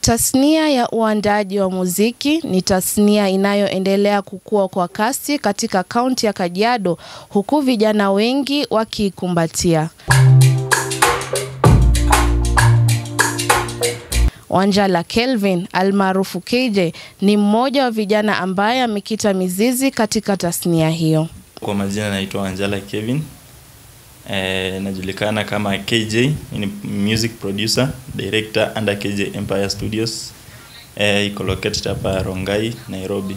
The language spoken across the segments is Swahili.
Tasnia ya uandaji wa muziki ni tasnia inayoendelea kukua kwa kasi katika kaunti ya Kajiado, huku vijana wengi wakiikumbatia. Wanjala Kelvin almaarufu KJ ni mmoja wa vijana ambaye amekita mizizi katika tasnia hiyo. Kwa majina naitwa Wanjala Kevin. Najulikana kama KJ, ni music producer, director under KJ Empire Studios. Iko located hapa Rongai, Nairobi.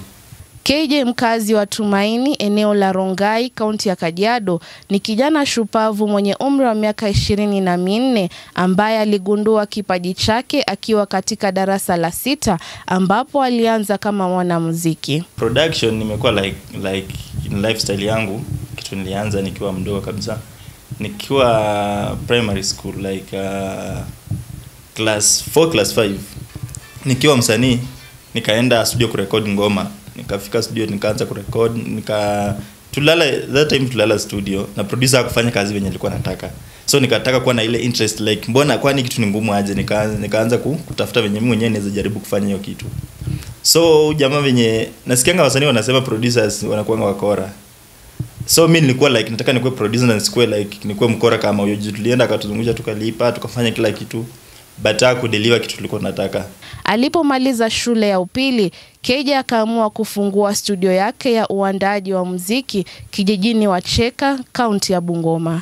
KJ mkazi wa Tumaini, eneo la Rongai, kaunti ya Kajiado, ni kijana shupavu mwenye umri wa miaka 24 ambaye aligundua kipaji chake akiwa katika darasa la 6 ambapo alianza kama mwanamuziki. Production nimekuwa like in lifestyle yangu, kitu nilianza nikiwa mdogo kabisa. Nikiwa primary school like class 4 class 5. Nikiwa msanii nikaenda studio kurecord ngoma. Nikafika studio nikaanza kurecord, tulala studio na producer akufanya kazi venye nilikuwa nataka. So nikataka kuwa na ile interest like mbona kwani kitu ni ngumu aje, nikaanza kutafuta venye mimi mwenyewe naweza jaribu kufanya hiyo kitu. So jamaa venye nasikianga wasanii wanasema producers wanakuanga wakora. So mimi nilikuwa like nataka nikuwe producer na nisikuwe like nikuwe mkora kama huyo. Tulienda akatuzungusha, tukalipa, tukafanya kila kitu, but hakudeliver kitu tulikuwa tunataka. Alipomaliza shule ya upili, KJ akaamua kufungua studio yake ya uandaji wa muziki kijijini Wacheka, kaunti ya Bungoma.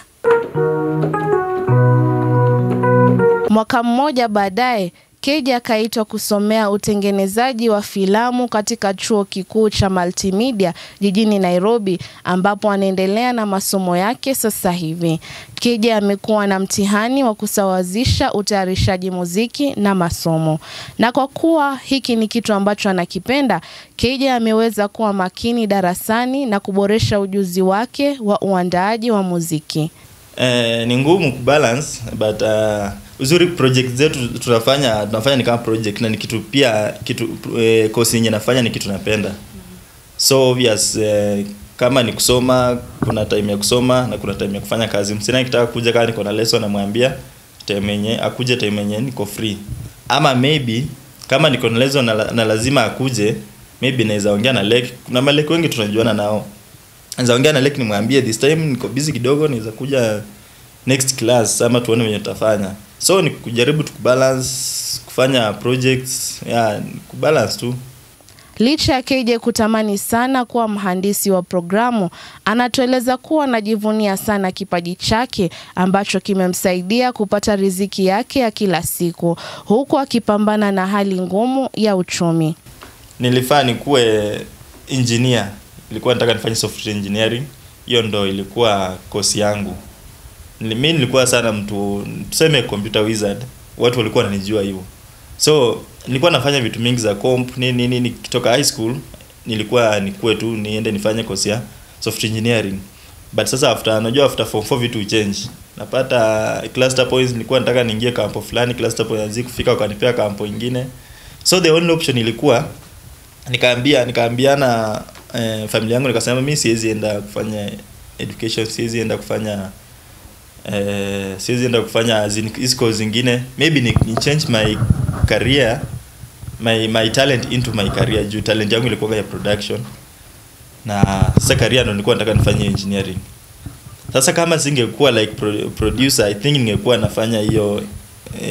Mwaka mmoja baadaye, KJ akaitwa kusomea utengenezaji wa filamu katika chuo kikuu cha Multimedia jijini Nairobi, ambapo anaendelea na masomo yake sasa hivi. KJ amekuwa na mtihani wa kusawazisha utayarishaji muziki na masomo. Na kwa kuwa hiki ni kitu ambacho anakipenda, KJ ameweza kuwa makini darasani na kuboresha ujuzi wake wa uandaaji wa muziki. Ni ngumu kubalance, but uzuri project zetu tunafanya ni kama project na ni kitu pia course yenye nafanya ni kitu napenda. So obvious kama ni kusoma, kuna time ya kusoma na kuna time ya kufanya kazi. Msina nikitaka kuja kama niko na lesson namwambia time yenye akuje, time yenye niko free. Ama maybe kama niko na lesson na lazima akuje, maybe naweza ongea na Lek. Kuna malek wengi tunajuana nao. Naweza ongea na Lek nimwambie this time niko busy kidogo, naweza kuja next class ama tuone venye tutafanya. So ni kujaribu tukubalance, kufanya projects, kubalance tu. Licha ya KJ kutamani sana kuwa mhandisi wa programu, anatueleza kuwa anajivunia sana kipaji chake ambacho kimemsaidia kupata riziki yake ya kila siku, huku akipambana na hali ngumu ya uchumi. Nilifaa nikuwe engineer. Nilikuwa nataka nifanye software engineering. Hiyo ndo ilikuwa course yangu. Mimi nilikuwa sana mtu tuseme computer wizard. Watu walikuwa wananijua hivyo. So nilikuwa nafanya vitu mingi za comp nini kitoka high school. Nilikuwa nikuwe tu niende nifanye course ya software engineering. But sasa after form 4 vitu change. Napata cluster points, nilikuwa nataka niingie kampo fulani, cluster points hazi kufika, wakanipea kampo nyingine. So the only option ilikuwa nikaambiana familia yangu, nikasema mimi siwezi enda kufanya education, siwezi enda kufanya hizo zingine. Maybe ni change my career, my talent into my career. Juu talent yangu ilikuwa ya production na sasa career ndo nilikuwa nataka nifanye engineering. Sasa kama singekuwa like producer, I think ningekuwa nafanya hiyo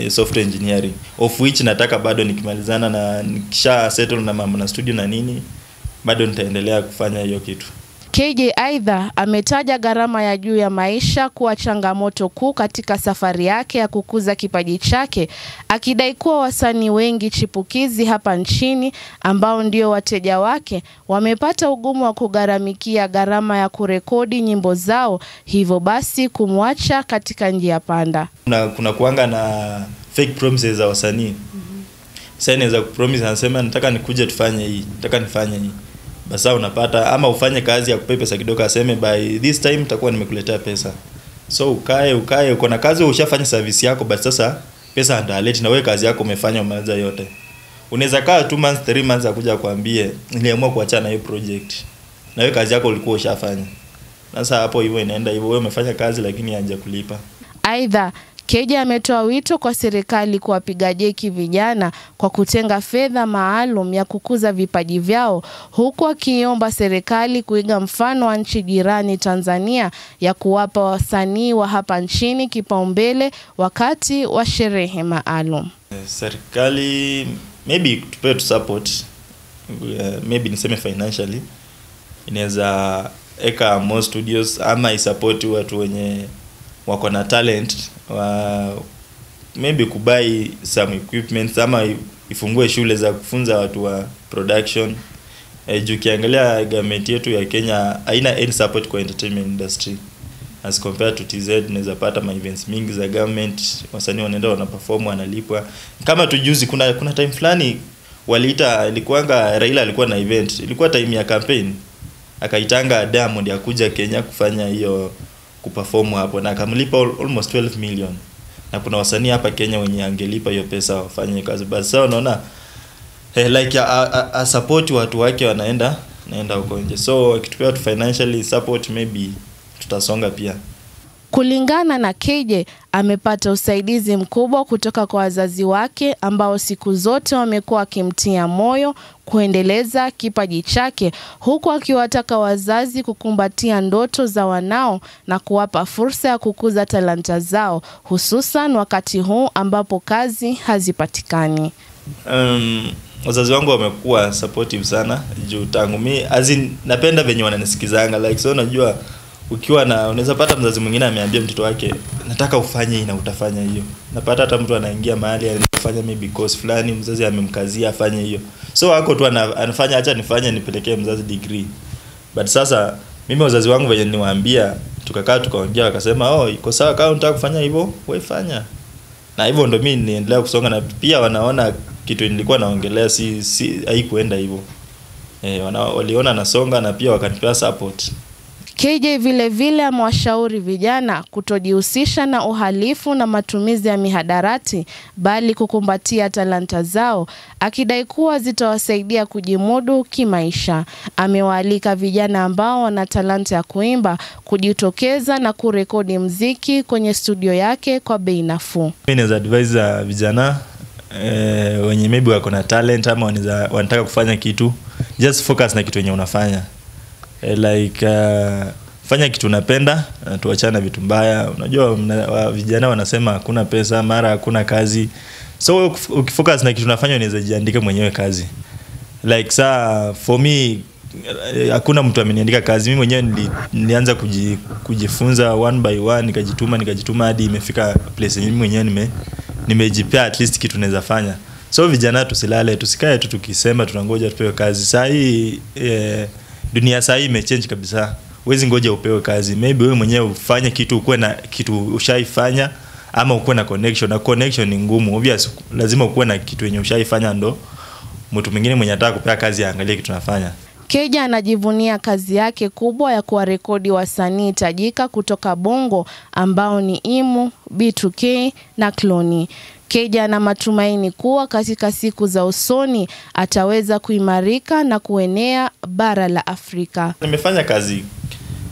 software engineering, of which nataka bado nikimalizana na nikisha settle na mambo na studio na nini, bado nitaendelea kufanya hiyo kitu. KJ aidha ametaja gharama ya juu ya maisha kuwa changamoto kuu katika safari yake ya kukuza kipaji chake, akidai kuwa wasanii wengi chipukizi hapa nchini ambao ndio wateja wake wamepata ugumu wa kugharamikia gharama ya kurekodi nyimbo zao, hivyo basi kumwacha katika njia panda. Kuna kuanga na fake promises za wasanii. Sasa inaweza kupromise anasema nataka nikuje tufanye hii, nataka nifanye hii. Basa unapata ama ufanye kazi ya kupepa pesa kidogo, aseme by this time nitakuwa nimekuletea pesa. So ukae uko na kazi, ushafanya service yako, but sasa pesa ndaleti na wewe kazi yako umefanya umaliza yote. Unaweza kaa 2 months 3 months akuja kuambie niliamua kuachana na hiyo project, na wewe kazi yako ulikuwa ushafanya. Sasa hapo hivyo inaenda hivyo, wewe umefanya kazi lakini haja kulipa. Aidha Keja ametoa wito kwa serikali kuwapiga jeki vijana kwa kutenga fedha maalum ya kukuza vipaji vyao, huku akiomba serikali kuiga mfano wa nchi jirani Tanzania ya kuwapa wasanii wa hapa nchini kipaumbele wakati wa sherehe maalum. Serikali maybe tupewe tu support, maybe niseme financially, inaweza eka more studios ama isupport watu wenye wako na talent, maybe kubai some equipment ama ifungue shule za kufunza watu wa production. Juu kiangalia government yetu ya Kenya haina any support kwa entertainment industry as compared to TZ. Unaweza pata ma events mingi za government, wasanii wanaenda wana perform, wanalipwa. Kama tujuzi kuna time fulani waliita, ilikuanga Raila alikuwa na event, ilikuwa time ya campaign, akaitanga Diamond ya kuja Kenya kufanya hiyo kuperform hapo, na akamlipa almost 12 million. Na kuna wasanii hapa Kenya wenye angelipa hiyo pesa wafanye kazi. But sasa unaona like a support watu wake wanaenda huko nje. So kitupea tu financially support, maybe tutasonga pia. Kulingana na Keje, amepata usaidizi mkubwa kutoka kwa wazazi wake ambao siku zote wamekuwa wakimtia moyo kuendeleza kipaji chake, huku akiwataka wazazi kukumbatia ndoto za wanao na kuwapa fursa ya kukuza talanta zao, hususan wakati huu ambapo kazi hazipatikani. Wazazi wangu wamekuwa supportive sana juu tangu napenda venye wananisikizanga, like so unajua ukiwa na unaweza pata mzazi mwingine ameambia mtoto wake nataka ufanye hii na utafanya hiyo. Napata hata mtu anaingia mahali anafanya maybe course fulani, mzazi amemkazia afanye hiyo, so wako tu anafanya acha nifanye nipelekee mzazi degree. But sasa mimi wazazi wangu venye niwaambia, tukakaa tukaongea, wakasema iko sawa, kama unataka kufanya hivyo wewe fanya. Na hivyo ndo mimi niendelea kusonga, na pia wanaona kitu nilikuwa naongelea si haikuenda hivyo. Waliona nasonga na pia wakanipea support. KJ vile amewashauri vijana kutojihusisha na uhalifu na matumizi ya mihadarati, bali kukumbatia talanta zao, akidai kuwa zitawasaidia kujimudu kimaisha. Amewaalika vijana ambao wana talanta ya kuimba kujitokeza na kurekodi mziki kwenye studio yake kwa bei nafuu. Mimi naweza advise vijana wenye maybe wako na talent ama wanataka kufanya kitu, just focus na kitu yenye unafanya. Fanya kitu unapenda, tuachana vitu mbaya. Unajua vijana wanasema hakuna pesa, mara hakuna kazi. So ukifocus na kitu unafanya unaweza jiandika mwenyewe kazi. For me hakuna mtu ameniandika kazi. Mimi mwenyewe nilianza kujifunza one by one, nikajituma hadi imefika place mimi mwenyewe nimejipea at least kitu naweza fanya. So vijana tusilale, tusikae tu tukisema tunangoja tupewe kazi. Sasa hii dunia sasa hii imechange kabisa. Huwezi ngoja upewe kazi. Maybe wewe mwenyewe ufanye kitu, ukuwe na kitu ushaifanya, ama ukuwe na connection. Na connection ni ngumu. Obviously lazima ukuwe na kitu yenye ushaifanya ndo mtu mwingine mwenye anataka kupewa kazi aangalie kitu unafanya. Keja anajivunia kazi yake kubwa ya kuwarekodi wasanii tajika kutoka Bongo ambao ni Imu, B2K na Cloni. Keja ana matumaini kuwa katika siku za usoni ataweza kuimarika na kuenea bara la Afrika. Nimefanya kazi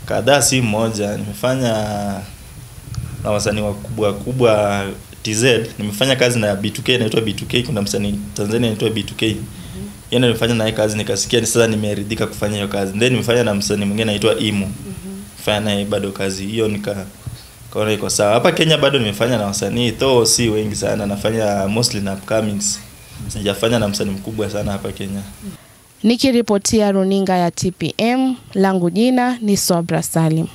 kadhaa, si moja. Nimefanya na wasanii wakubwa TZ. Nimefanya kazi na B2K, inaitwa B2K. Kuna msanii Tanzania anaitwa B2K. Yeye nimefanya naye kazi, nikasikia sasa nimeridhika kufanya hiyo kazi. Then nimefanya na msanii mwingine anaitwa Imu. Fanya naye bado kazi hiyo, kaona iko sawa. Hapa Kenya bado nimefanya na wasanii, though si wengi sana. Nafanya mostly na upcomings. Sijafanya na msanii mkubwa sana hapa Kenya. Nikiripotia runinga ya TPM, langu jina ni Sobra Salim.